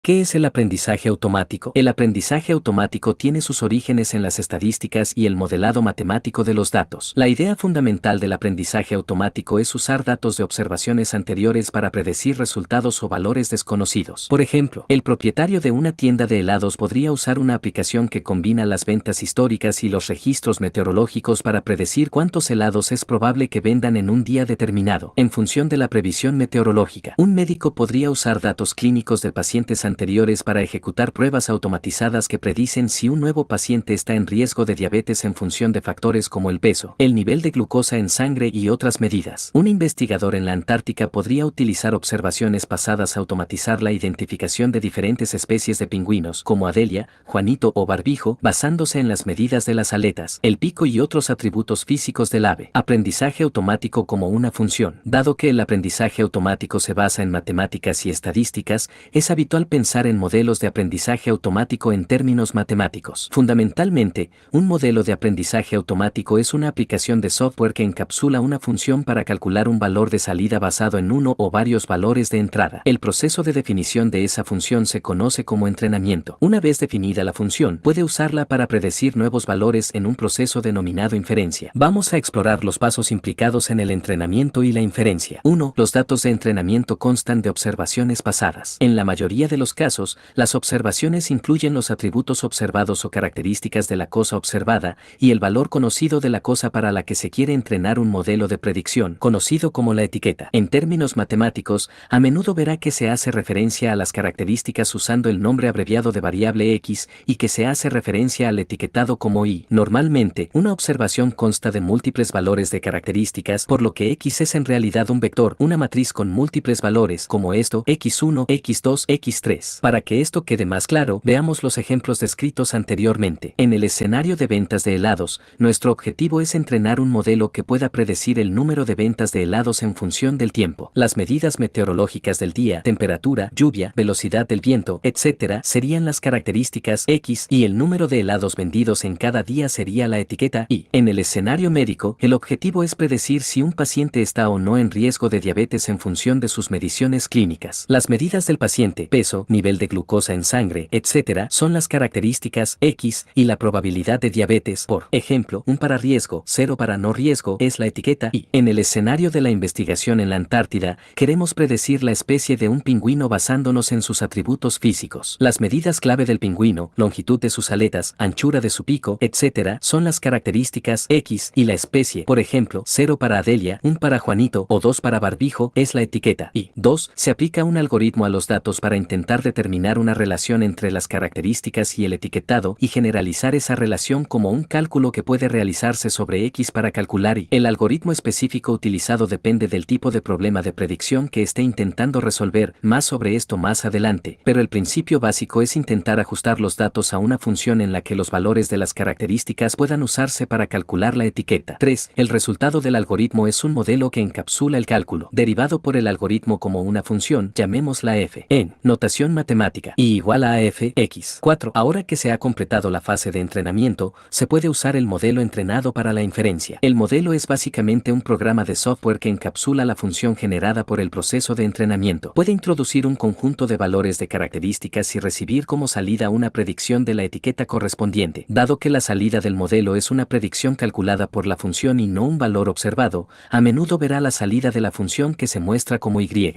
¿Qué es el aprendizaje automático? El aprendizaje automático tiene sus orígenes en las estadísticas y el modelado matemático de los datos. La idea fundamental del aprendizaje automático es usar datos de observaciones anteriores para predecir resultados o valores desconocidos. Por ejemplo, el propietario de una tienda de helados podría usar una aplicación que combina las ventas históricas y los registros meteorológicos para predecir cuántos helados es probable que vendan en un día determinado, en función de la previsión meteorológica. Un médico podría usar datos clínicos de pacientes anteriores para ejecutar pruebas automatizadas que predicen si un nuevo paciente está en riesgo de diabetes en función de factores como el peso, el nivel de glucosa en sangre y otras medidas. Un investigador en la Antártica podría utilizar observaciones pasadas a automatizar la identificación de diferentes especies de pingüinos, como Adelia, Juanito o Barbijo, basándose en las medidas de las aletas, el pico y otros atributos físicos del ave. Aprendizaje automático como una función. Dado que el aprendizaje automático se basa en matemáticas y estadísticas, es habitual pensar en modelos de aprendizaje automático en términos matemáticos. Fundamentalmente, un modelo de aprendizaje automático es una aplicación de software que encapsula una función para calcular un valor de salida basado en uno o varios valores de entrada. El proceso de definición de esa función se conoce como entrenamiento. Una vez definida la función, puede usarla para predecir nuevos valores en un proceso denominado inferencia. Vamos a explorar los pasos implicados en el entrenamiento y la inferencia. 1. Los datos de entrenamiento constan de observaciones pasadas. En la mayoría de los casos, las observaciones incluyen los atributos observados o características de la cosa observada y el valor conocido de la cosa para la que se quiere entrenar un modelo de predicción, conocido como la etiqueta. En términos matemáticos, a menudo verá que se hace referencia a las características usando el nombre abreviado de variable X y que se hace referencia al etiquetado como Y. Normalmente, una observación consta de múltiples valores de características, por lo que X es en realidad un vector, una matriz con múltiples valores, como esto, X1, X2, X3. Para que esto quede más claro, veamos los ejemplos descritos anteriormente. En el escenario de ventas de helados, nuestro objetivo es entrenar un modelo que pueda predecir el número de ventas de helados en función del tiempo. Las medidas meteorológicas del día, temperatura, lluvia, velocidad del viento, etc., serían las características X y el número de helados vendidos en cada día sería la etiqueta Y. En el escenario médico, el objetivo es predecir si un paciente está o no en riesgo de diabetes en función de sus mediciones clínicas. Las medidas del paciente, peso, nivel de glucosa en sangre, etc., son las características X y la probabilidad de diabetes, por ejemplo, 1 para riesgo, 0 para no riesgo, es la etiqueta Y. En el escenario de la investigación en la Antártida, queremos predecir la especie de un pingüino basándonos en sus atributos físicos. Las medidas clave del pingüino, longitud de sus aletas, anchura de su pico, etc., son las características X y la especie, por ejemplo, 0 para Adelia, 1 para Juanito o 2 para Barbijo, es la etiqueta Y. 2. Se aplica un algoritmo a los datos para intentar determinar una relación entre las características y el etiquetado y generalizar esa relación como un cálculo que puede realizarse sobre X para calcular Y. El algoritmo específico utilizado depende del tipo de problema de predicción que esté intentando resolver, más sobre esto más adelante, pero el principio básico es intentar ajustar los datos a una función en la que los valores de las características puedan usarse para calcular la etiqueta. 3. El resultado del algoritmo es un modelo que encapsula el cálculo, derivado por el algoritmo como una función, llamémosla f, en notación matemática, y igual a f, x. 4. Ahora que se ha completado la fase de entrenamiento, se puede usar el modelo entrenado para la inferencia. El modelo es básicamente un programa de software que encapsula la función generada por el proceso de entrenamiento. Puede introducir un conjunto de valores de características y recibir como salida una predicción de la etiqueta correspondiente. Dado que la salida del modelo es una predicción calculada por la función y no un valor observado, a menudo verá la salida de la función que se muestra como Y.